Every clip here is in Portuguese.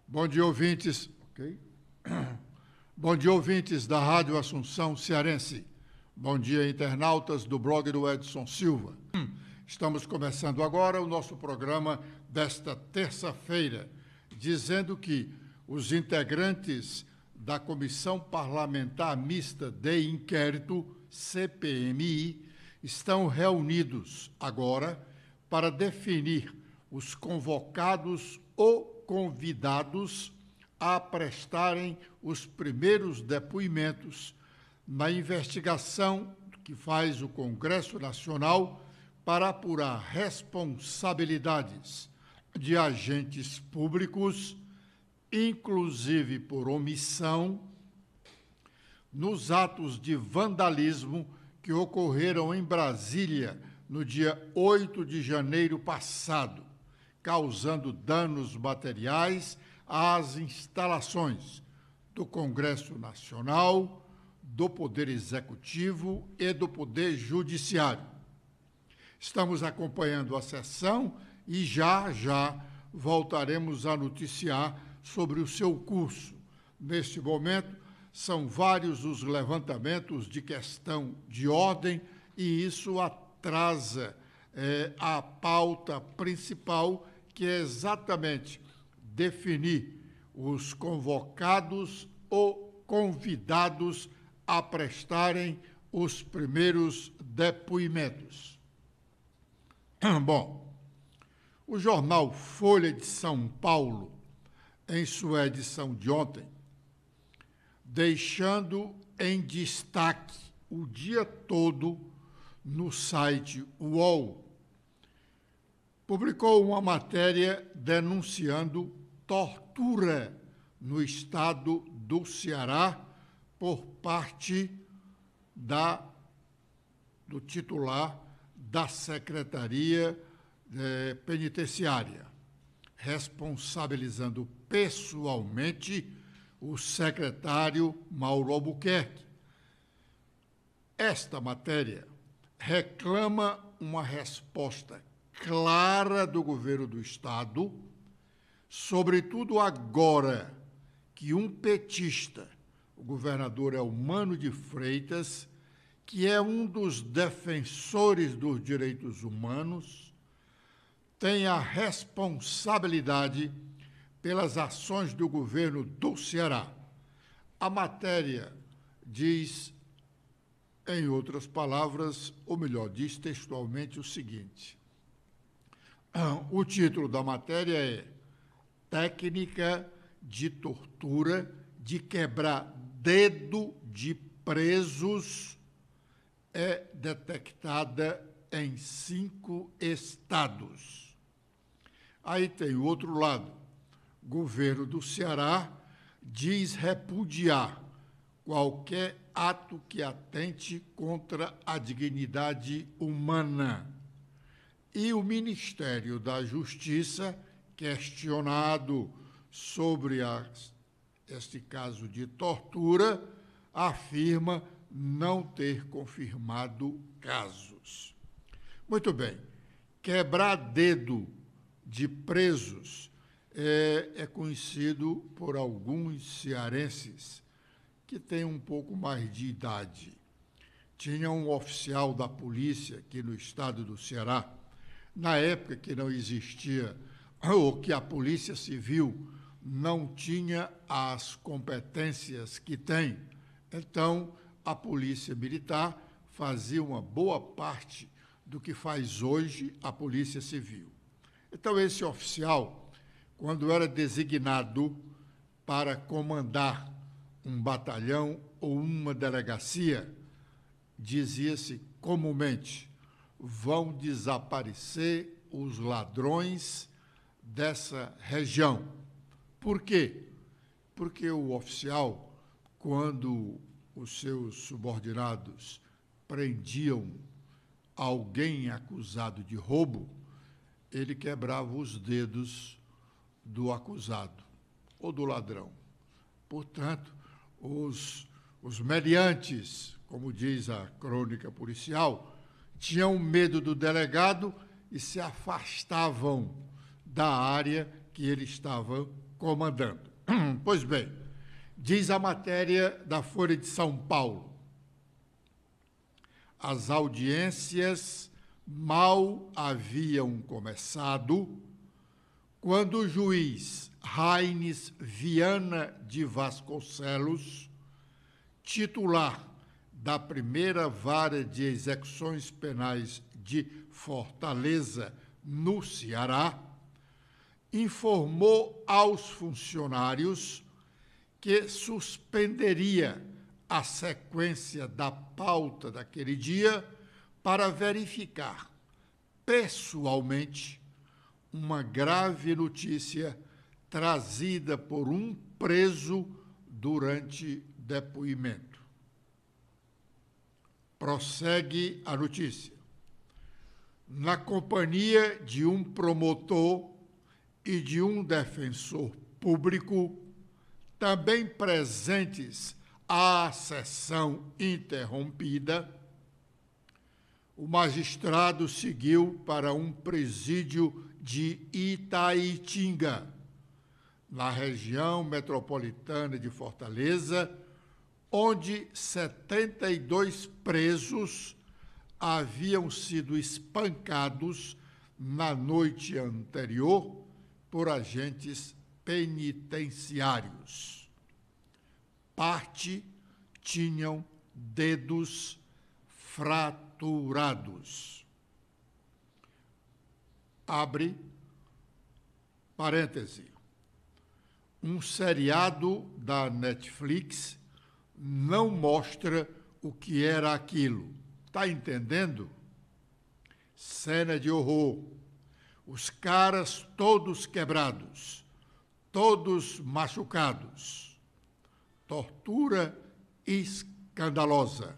Bom dia, ouvintes. Okay. Bom dia, ouvintes da Rádio Assunção Cearense. Bom dia, internautas do blog do Edson Silva. Estamos começando agora o nosso programa desta terça-feira, dizendo que os integrantes da Comissão Parlamentar Mista de Inquérito, CPMI, estão reunidos agora para definir os convocados ou convidados a prestarem os primeiros depoimentos na investigação que faz o Congresso Nacional para apurar responsabilidades de agentes públicos, inclusive por omissão, nos atos de vandalismo que ocorreram em Brasília no dia 8 de janeiro passado, causando danos materiais às instalações do Congresso Nacional, do Poder Executivo e do Poder Judiciário. Estamos acompanhando a sessão e já voltaremos a noticiar sobre o seu curso. Neste momento, são vários os levantamentos de questão de ordem e isso atrasa a pauta principal, que é exatamente definir os convocados ou convidados a prestarem os primeiros depoimentos. Bom, o jornal Folha de São Paulo, em sua edição de ontem, deixando em destaque o dia todo no site UOL, publicou uma matéria denunciando tortura no estado do Ceará por parte do titular da Secretaria Penitenciária, responsabilizando pessoalmente o secretário Mauro Albuquerque. Esta matéria reclama uma resposta clara do governo do Estado, sobretudo agora que um petista, o governador Elmano de Freitas, que é um dos defensores dos direitos humanos, tem a responsabilidade pelas ações do governo do Ceará. A matéria diz, em outras palavras, ou melhor, diz textualmente o seguinte: o título da matéria é Técnica de tortura de quebrar dedo de presos é detectada em 5 estados. Aí tem o outro lado. O governo do Ceará diz repudiar qualquer ato que atente contra a dignidade humana. E o Ministério da Justiça, questionado sobre este caso de tortura, afirma não ter confirmado casos. Muito bem, quebrar dedo de presos é conhecido por alguns cearenses que têm um pouco mais de idade. Tinha um oficial da polícia aqui no estado do Ceará, na época que não existia, ou que a Polícia Civil não tinha as competências que tem, então a Polícia Militar fazia uma boa parte do que faz hoje a Polícia Civil. Então, esse oficial, quando era designado para comandar um batalhão ou uma delegacia, dizia-se comumente: vão desaparecer os ladrões dessa região. Por quê? Porque o oficial, quando os seus subordinados prendiam alguém acusado de roubo, ele quebrava os dedos do acusado ou do ladrão. Portanto, os meliantes, como diz a crônica policial, tinham medo do delegado e se afastavam da área que ele estava comandando. Pois bem, diz a matéria da Folha de São Paulo. As audiências mal haviam começado quando o juiz Raines Viana de Vasconcelos, titular da primeira vara de execuções penais de Fortaleza, no Ceará, informou aos funcionários que suspenderia a sequência da pauta daquele dia para verificar pessoalmente uma grave notícia trazida por um preso durante depoimento. Prossegue a notícia. Na companhia de um promotor e de um defensor público, também presentes à sessão interrompida, o magistrado seguiu para um presídio de Itaitinga, na região metropolitana de Fortaleza, onde 72 presos haviam sido espancados na noite anterior por agentes penitenciários. Parte tinham dedos fraturados. Abre parêntese. Um seriado da Netflix não mostra o que era aquilo. Está entendendo? Cena de horror. Os caras todos quebrados, todos machucados. Tortura escandalosa.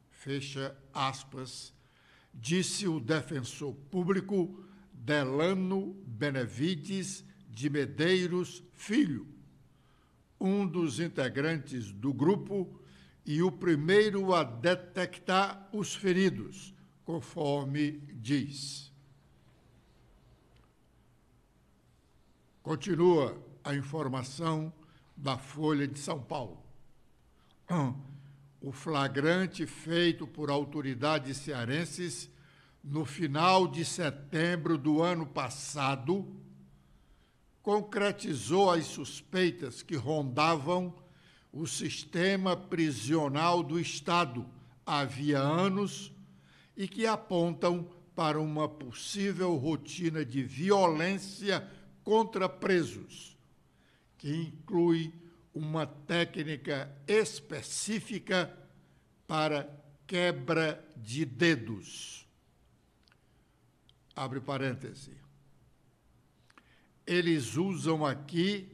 Fecha aspas, disse o defensor público Delano Benevides de Medeiros Filho, um dos integrantes do grupo e o primeiro a detectar os feridos, conforme diz. Continua a informação da Folha de São Paulo. O flagrante feito por autoridades cearenses no final de setembro do ano passado concretizou as suspeitas que rondavam o sistema prisional do Estado havia anos e que apontam para uma possível rotina de violência contra presos, que inclui uma técnica específica para quebra de dedos. Abre parêntese. Eles usam aqui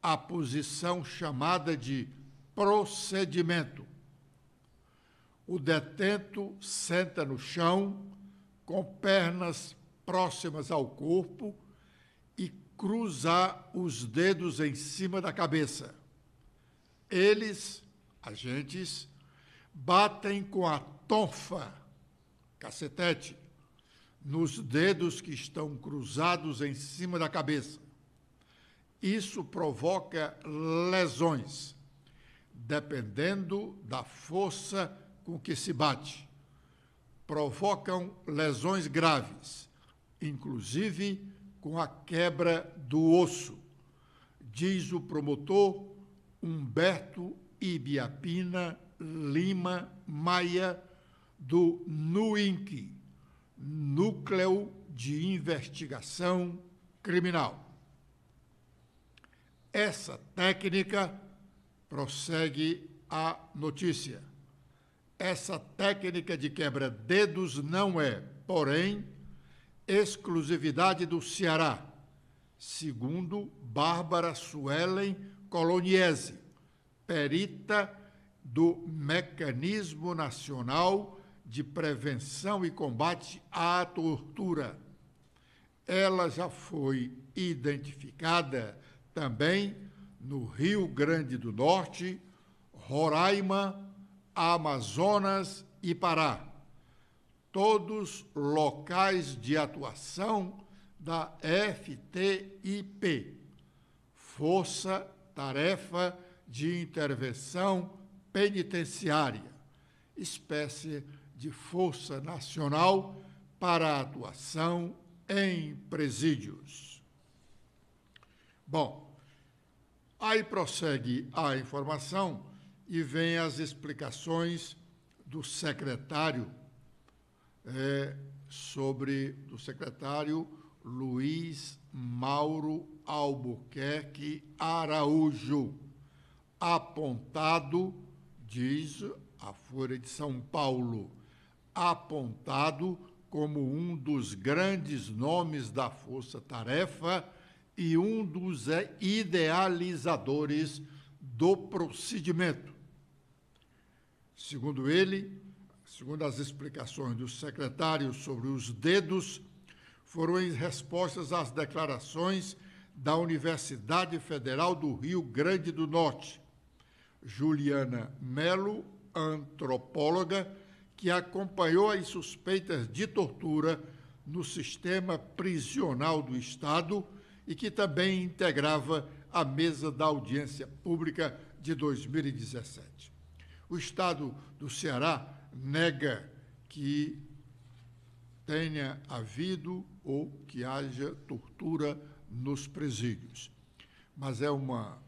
a posição chamada de procedimento. O detento senta no chão, com pernas próximas ao corpo e cruza os dedos em cima da cabeça. Eles, agentes, batem com a tonfa, cacetete, nos dedos que estão cruzados em cima da cabeça. Isso provoca lesões, dependendo da força com que se bate. Provocam lesões graves, inclusive com a quebra do osso, diz o promotor Humberto Ibiapina Lima Maia, do NUINC, Núcleo de Investigação Criminal. Essa técnica, prossegue a notícia, essa técnica de quebra-dedos não é, porém, exclusividade do Ceará, segundo Bárbara Suelen Coloniese, perita do Mecanismo Nacional de Prevenção e Combate à Tortura. Ela já foi identificada também no Rio Grande do Norte, Roraima, Amazonas e Pará, todos locais de atuação da FTIP, Força Tarefa de Intervenção Penitenciária, espécie de Força Nacional para a atuação em presídios. Bom, aí prossegue a informação e vem as explicações do secretário do secretário Luiz Mauro Albuquerque Araújo, apontado, diz a Folha de São Paulo, apontado como um dos grandes nomes da Força Tarefa e um dos idealizadores do procedimento. Segundo ele, segundo as explicações do secretário sobre os dedos, foram em respostas às declarações da Universidade Federal do Rio Grande do Norte, Juliana Melo, antropóloga, que acompanhou as suspeitas de tortura no sistema prisional do Estado e que também integrava a mesa da audiência pública de 2017. O Estado do Ceará nega que tenha havido ou que haja tortura nos presídios. Mas é uma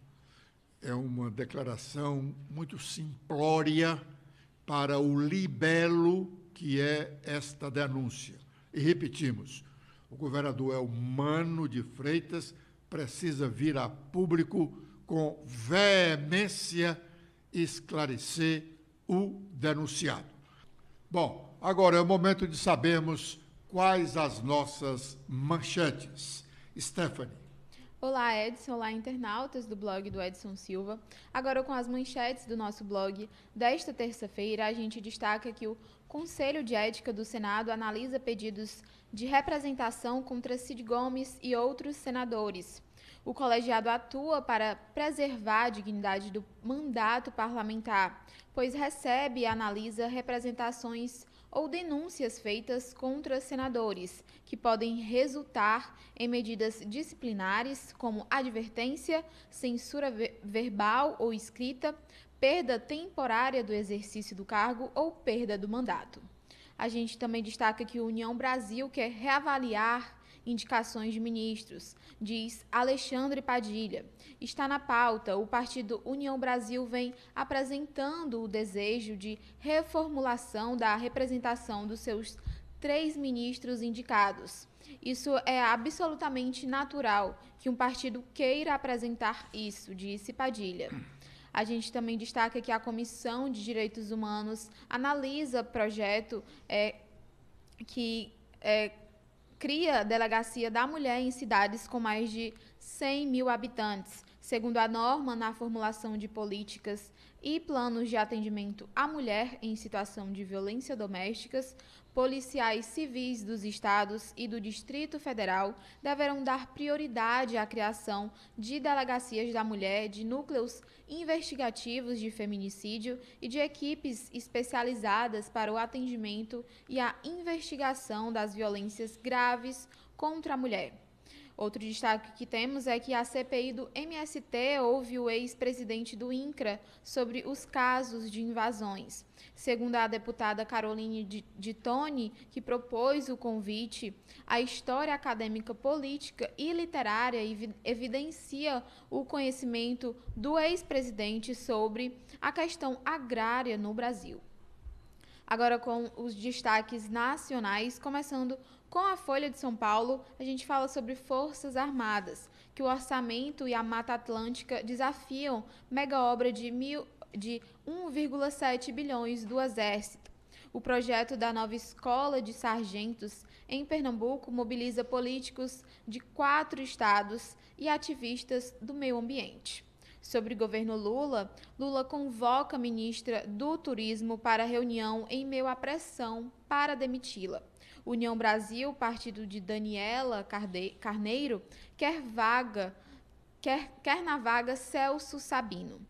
declaração muito simplória para o libelo que é esta denúncia. E repetimos, o governador Elmano de Freitas precisa vir a público com veemência esclarecer o denunciado. Bom, agora é o momento de sabermos quais as nossas manchetes. Stephanie. Olá, Edson. Olá, internautas do blog do Edson Silva. Agora, com as manchetes do nosso blog desta terça-feira, a gente destaca que o Conselho de Ética do Senado analisa pedidos de representação contra Cid Gomes e outros senadores. O colegiado atua para preservar a dignidade do mandato parlamentar, pois recebe e analisa representações ou denúncias feitas contra senadores, que podem resultar em medidas disciplinares, como advertência, censura verbal ou escrita, perda temporária do exercício do cargo ou perda do mandato. A gente também destaca que a União Brasil quer reavaliar indicações de ministros, diz Alexandre Padilha. Está na pauta, o partido União Brasil vem apresentando o desejo de reformulação da representação dos seus 3 ministros indicados. Isso é absolutamente natural que um partido queira apresentar isso, disse Padilha. A gente também destaca que a Comissão de Direitos Humanos analisa projeto que cria a Delegacia da Mulher em cidades com mais de 100 mil habitantes. Segundo a norma, na formulação de políticas e planos de atendimento à mulher em situação de violência domésticas, policiais civis dos estados e do Distrito Federal deverão dar prioridade à criação de delegacias da mulher, de núcleos investigativos de feminicídio e de equipes especializadas para o atendimento e a investigação das violências graves contra a mulher. Outro destaque que temos é que a CPI do MST ouve o ex-presidente do INCRA sobre os casos de invasões. Segundo a deputada Caroline de Toni, que propôs o convite, a história acadêmica, política e literária evidencia o conhecimento do ex-presidente sobre a questão agrária no Brasil. Agora, com os destaques nacionais, começando com a Folha de São Paulo, a gente fala sobre Forças Armadas, que o orçamento e a Mata Atlântica desafiam mega obra de 1,7 bilhões do Exército. O projeto da nova Escola de Sargentos em Pernambuco mobiliza políticos de 4 estados e ativistas do meio ambiente. Sobre o governo Lula, Lula convoca a ministra do Turismo para reunião em meio à pressão para demiti-la. União Brasil, partido de Daniela Carneiro, quer na vaga Celso Sabino.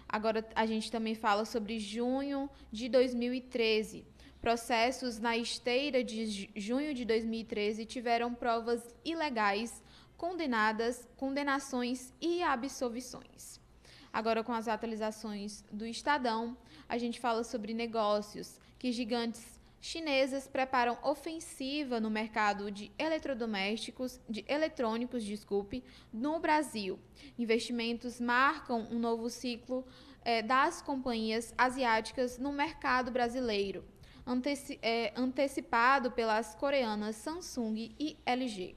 Agora a gente também fala sobre junho de 2013. Processos na esteira de junho de 2013 tiveram provas ilegais condenações e absolvições. Agora, com as atualizações do Estadão, a gente fala sobre negócios, que gigantes chinesas preparam ofensiva no mercado de eletrônicos, no Brasil. Investimentos marcam um novo ciclo das companhias asiáticas no mercado brasileiro, antecipado pelas coreanas Samsung e LG.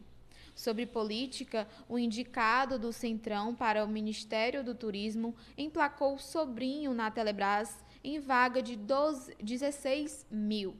Sobre política, o indicado do Centrão para o Ministério do Turismo emplacou sobrinho na Telebrás em vaga de 16 mil.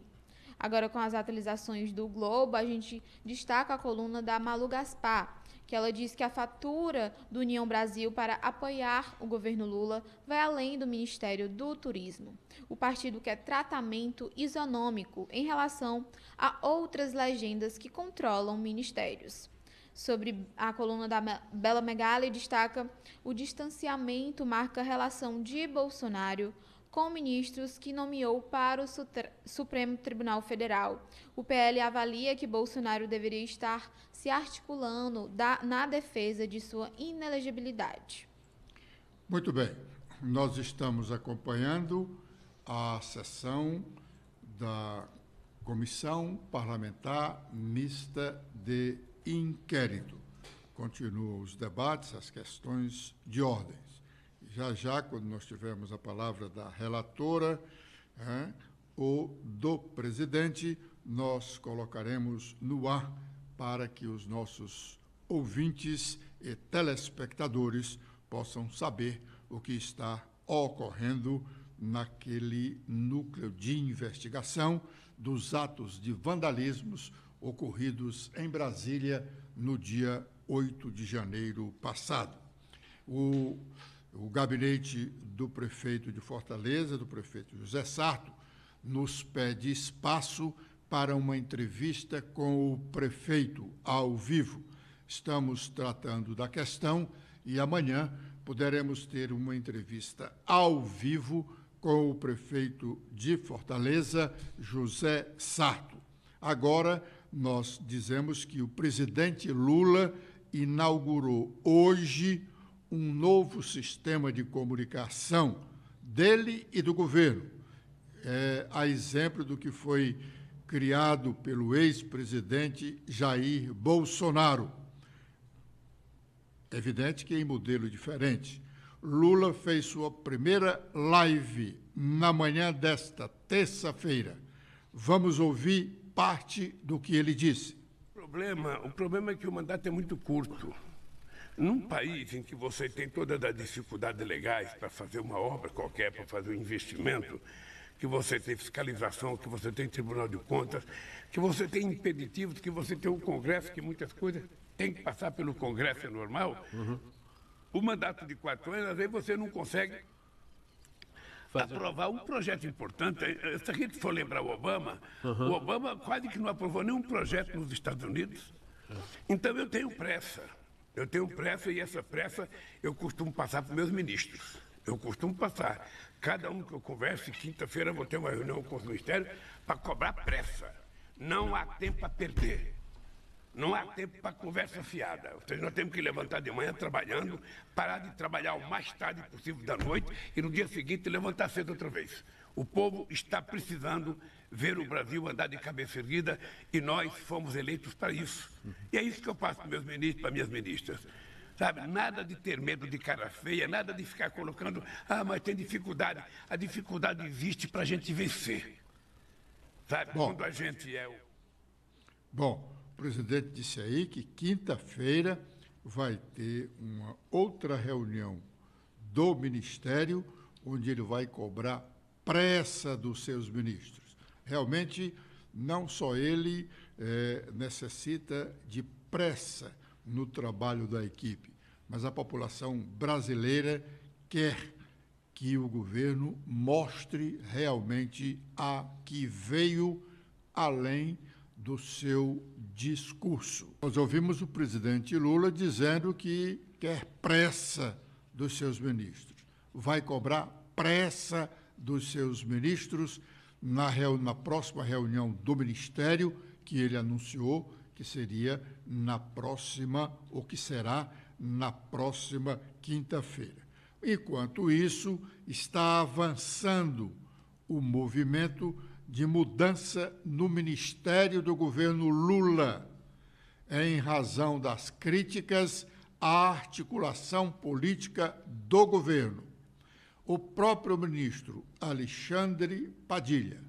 Agora, com as atualizações do Globo, a gente destaca a coluna da Malu Gaspar, que ela diz que a fatura do União Brasil para apoiar o governo Lula vai além do Ministério do Turismo. O partido quer tratamento isonômico em relação a outras legendas que controlam ministérios. Sobre a coluna da Bela Megali, destaca o distanciamento marca a relação de Bolsonaro com ministros que nomeou para o Supremo Tribunal Federal. O PL avalia que Bolsonaro deveria estar se articulando na defesa de sua inelegibilidade. Muito bem. Nós estamos acompanhando a sessão da Comissão Parlamentar Mista de Inquérito. Continuam os debates, as questões de ordens. Já, quando nós tivermos a palavra da relatora ou do presidente, nós colocaremos no ar para que os nossos ouvintes e telespectadores possam saber o que está ocorrendo naquele núcleo de investigação dos atos de vandalismos ocorridos em Brasília no dia 8 de janeiro passado. O gabinete do prefeito de Fortaleza, do prefeito José Sarto, nos pede espaço para uma entrevista com o prefeito ao vivo. Estamos tratando da questão e amanhã poderemos ter uma entrevista ao vivo com o prefeito de Fortaleza, José Sarto. Agora, nós dizemos que o presidente Lula inaugurou hoje um novo sistema de comunicação dele e do governo, a exemplo do que foi criado pelo ex-presidente Jair Bolsonaro. É evidente que em modelo diferente. Lula fez sua primeira live na manhã desta terça-feira. Vamos ouvir parte do que ele disse. O problema é que o mandato é muito curto. Num país em que você tem todas as dificuldades legais para fazer uma obra qualquer, para fazer um investimento, que você tem fiscalização, que você tem Tribunal de Contas, que você tem impeditivos, que você tem um Congresso, que muitas coisas têm que passar pelo Congresso, é normal. O mandato de 4 anos, às vezes você não consegue aprovar um projeto importante. Se a gente for lembrar o Obama quase que não aprovou nenhum projeto nos Estados Unidos. Então eu tenho pressa. E essa pressa eu costumo passar para meus ministros. Eu costumo passar. Cada um que eu converse, quinta-feira eu vou ter uma reunião com os ministérios para cobrar pressa. Não há tempo a perder. Não há tempo para conversa fiada. Ou seja, nós temos que levantar de manhã trabalhando, parar de trabalhar o mais tarde possível da noite e no dia seguinte levantar cedo outra vez. O povo está precisando ver o Brasil andar de cabeça erguida e nós fomos eleitos para isso. E é isso que eu passo para meus ministros, para minhas ministras. Sabe, nada de ter medo de cara feia, nada de ficar colocando, mas tem dificuldade. A dificuldade existe para a gente vencer. Sabe, quando a gente é o... Bom, o presidente disse aí que quinta-feira vai ter uma outra reunião do Ministério, onde ele vai cobrar pressa dos seus ministros. Realmente, não só ele necessita de pressa no trabalho da equipe, mas a população brasileira quer que o governo mostre realmente a que veio além do seu discurso. Nós ouvimos o presidente Lula dizendo que quer pressa dos seus ministros. Vai cobrar pressa dos seus ministros na próxima reunião do Ministério, que ele anunciou que seria na próxima, ou que será na próxima quinta-feira. Enquanto isso, está avançando o movimento de mudança no Ministério do governo Lula, em razão das críticas à articulação política do governo. O próprio ministro Alexandre Padilha,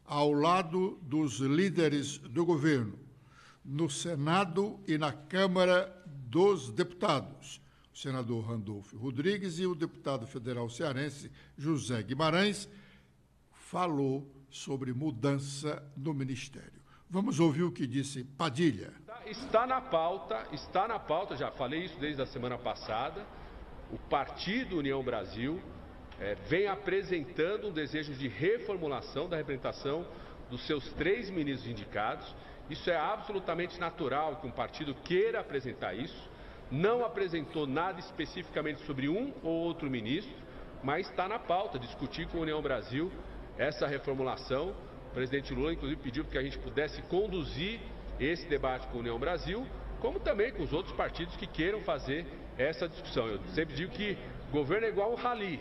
ao lado dos líderes do governo, no Senado e na Câmara dos Deputados, o senador Randolfo Rodrigues e o deputado federal cearense José Guimarães, falou sobre mudança no Ministério. Vamos ouvir o que disse Padilha. Está na pauta, já falei isso desde a semana passada. O Partido União Brasil vem apresentando um desejo de reformulação da representação dos seus 3 ministros indicados. Isso é absolutamente natural que um partido queira apresentar isso. Não apresentou nada especificamente sobre um ou outro ministro, mas está na pauta discutir com a União Brasil essa reformulação. O presidente Lula, inclusive, pediu que a gente pudesse conduzir esse debate com a União Brasil, como também com os outros partidos que queiram fazer essa discussão. Eu sempre digo que governo é igual um rally.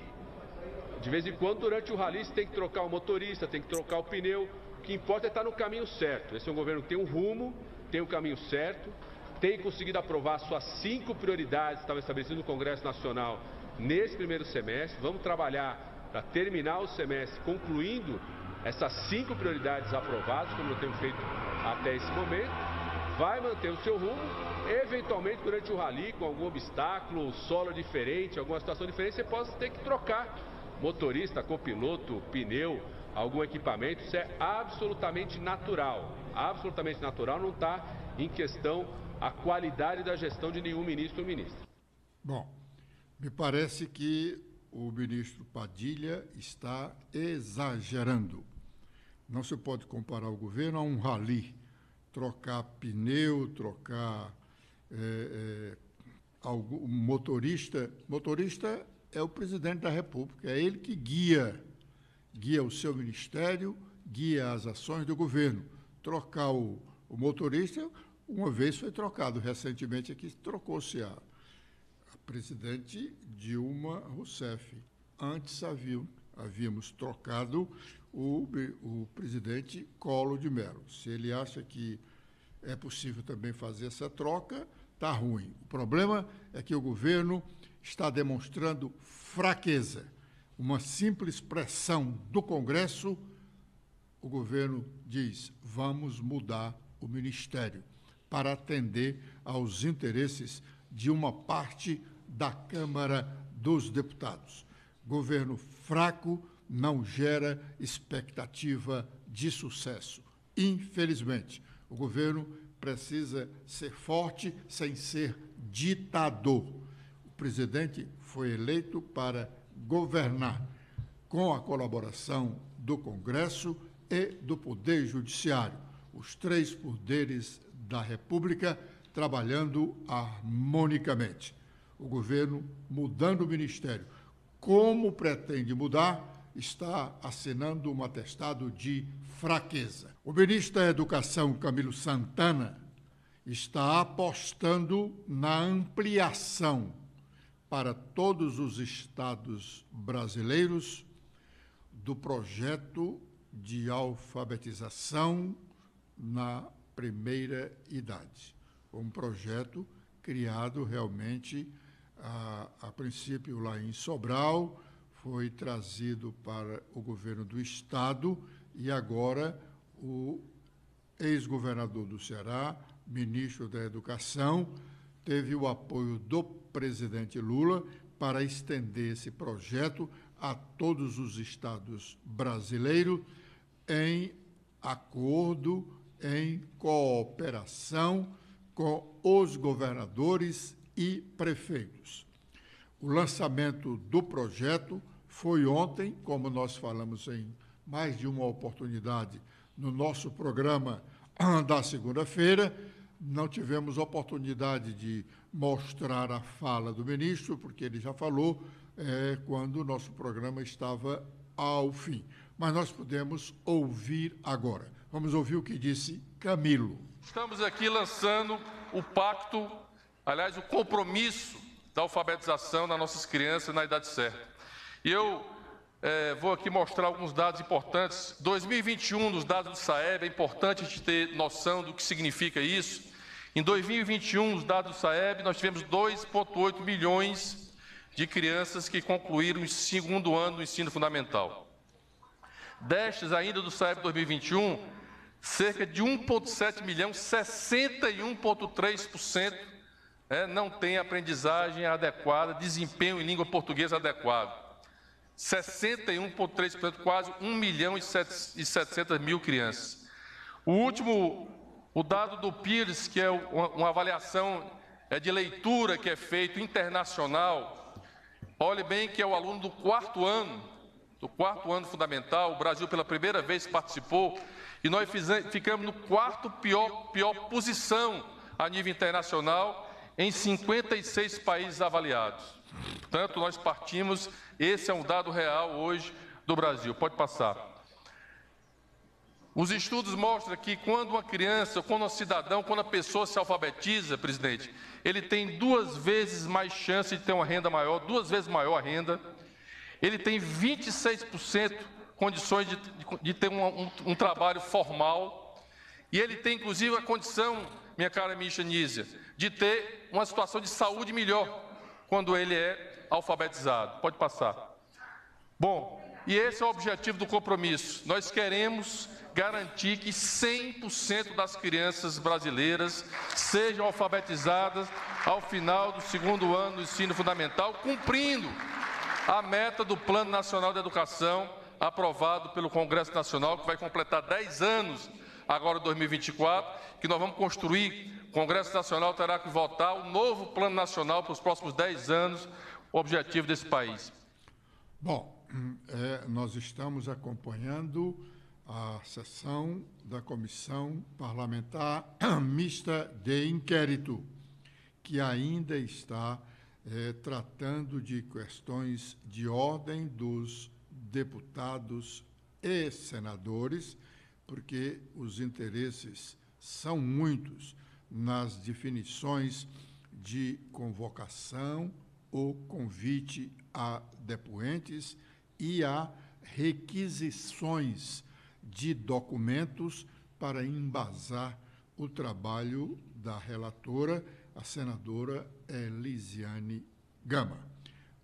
De vez em quando, durante o rally, você tem que trocar o motorista, tem que trocar o pneu. O que importa é estar no caminho certo. Esse é um governo que tem um rumo, tem um caminho certo, tem conseguido aprovar suas 5 prioridades que estavam estabelecidas no Congresso Nacional nesse primeiro semestre. Vamos trabalhar para terminar o semestre concluindo essas 5 prioridades aprovadas, como eu tenho feito até esse momento. Vai manter o seu rumo, eventualmente durante o rally, com algum obstáculo, solo diferente, alguma situação diferente, você pode ter que trocar motorista, copiloto, pneu, algum equipamento. Isso é absolutamente natural, não está em questão a qualidade da gestão de nenhum ministro ou ministra. Bom, me parece que o ministro Padilha está exagerando. Não se pode comparar o governo a um rally, trocar pneu, trocar algum motorista. Motorista é o presidente da República, é ele que guia o seu ministério, guia as ações do governo. Trocar o motorista, uma vez foi trocado, recentemente aqui trocou-se a presidente Dilma Rousseff. Antes havíamos trocado o presidente Collor de Mello. Se ele acha que é possível também fazer essa troca, está ruim. O problema é que o governo está demonstrando fraqueza. Uma simples pressão do Congresso, o governo diz: vamos mudar o ministério para atender aos interesses de uma parte da Câmara dos Deputados. Governo fraco não gera expectativa de sucesso. Infelizmente, o governo precisa ser forte sem ser ditador. O presidente foi eleito para governar com a colaboração do Congresso e do Poder Judiciário, os 3 poderes da República trabalhando harmonicamente. O governo mudando o ministério. Como pretende mudar, está assinando um atestado de fraqueza. O ministro da Educação, Camilo Santana, está apostando na ampliação para todos os estados brasileiros do projeto de alfabetização na primeira idade. Um projeto criado realmente, a princípio, lá em Sobral, foi trazido para o governo do Estado e agora o ex-governador do Ceará, ministro da Educação, teve o apoio do presidente Lula para estender esse projeto a todos os estados brasileiros em acordo, em cooperação com os governadores e prefeitos. O lançamento do projeto foi ontem, como nós falamos em mais de uma oportunidade no nosso programa da segunda-feira. Não tivemos oportunidade de mostrar a fala do ministro, porque ele já falou quando o nosso programa estava ao fim. Mas nós podemos ouvir agora. Vamos ouvir o que disse Camilo. Estamos aqui lançando o pacto, aliás, o compromisso da alfabetização das nossas crianças na idade certa. E eu vou aqui mostrar alguns dados importantes. 2021, nos dados do SAEB, é importante a gente ter noção do que significa isso. Em 2021, nos dados do SAEB, nós tivemos 2,8 milhões de crianças que concluíram o segundo ano do ensino fundamental. Destes, ainda do SAEB 2021, cerca de 1,7 milhão, 61,3%, não tem aprendizagem adequada, desempenho em língua portuguesa adequado. 61,3%, quase 1 milhão e 700 mil crianças. O dado do PIRS, que é uma avaliação de leitura que é feito internacional, olhe bem que é o aluno do quarto ano fundamental. O Brasil pela primeira vez participou e nós ficamos no quarto pior posição a nível internacional em 56 países avaliados. Portanto, nós partimos, esse é um dado real hoje do Brasil. Pode passar. Os estudos mostram que quando uma criança, quando um cidadão, quando a pessoa se alfabetiza, presidente, ele tem 2 vezes mais chance de ter uma renda maior, 2 vezes maior a renda. Ele tem 26% condições de ter um trabalho formal. E ele tem, inclusive, a condição, minha cara Misha Nízia, de ter uma situação de saúde melhor quando ele é alfabetizado. Pode passar. Bom, e esse é o objetivo do compromisso. Nós queremos garantir que 100% das crianças brasileiras sejam alfabetizadas ao final do segundo ano do ensino fundamental, cumprindo a meta do Plano Nacional de Educação, aprovado pelo Congresso Nacional, que vai completar 10 anos, agora em 2024, que nós vamos construir. O Congresso Nacional terá que votar o novo Plano Nacional para os próximos 10 anos, o objetivo desse país. Bom, nós estamos acompanhando a sessão da Comissão Parlamentar Mista de Inquérito, que ainda está tratando de questões de ordem dos deputados e senadores, porque os interesses são muitos nas definições de convocação ou convite a depoentes e a requisições de documentos para embasar o trabalho da relatora, a senadora Elisiane Gama.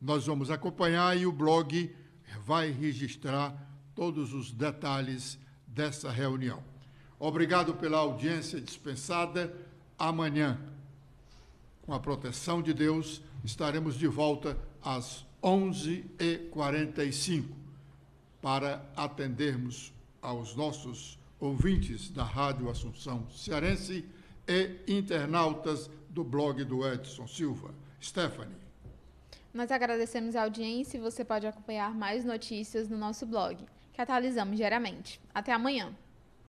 Nós vamos acompanhar e o blog vai registrar todos os detalhes dessa reunião. Obrigado pela audiência dispensada. Amanhã, com a proteção de Deus, estaremos de volta às 11h45 para atendermos aos nossos ouvintes da Rádio Assunção Cearense e internautas do blog do Edson Silva. Stephanie. Nós agradecemos a audiência e você pode acompanhar mais notícias no nosso blog, que atualizamos diariamente. Até amanhã.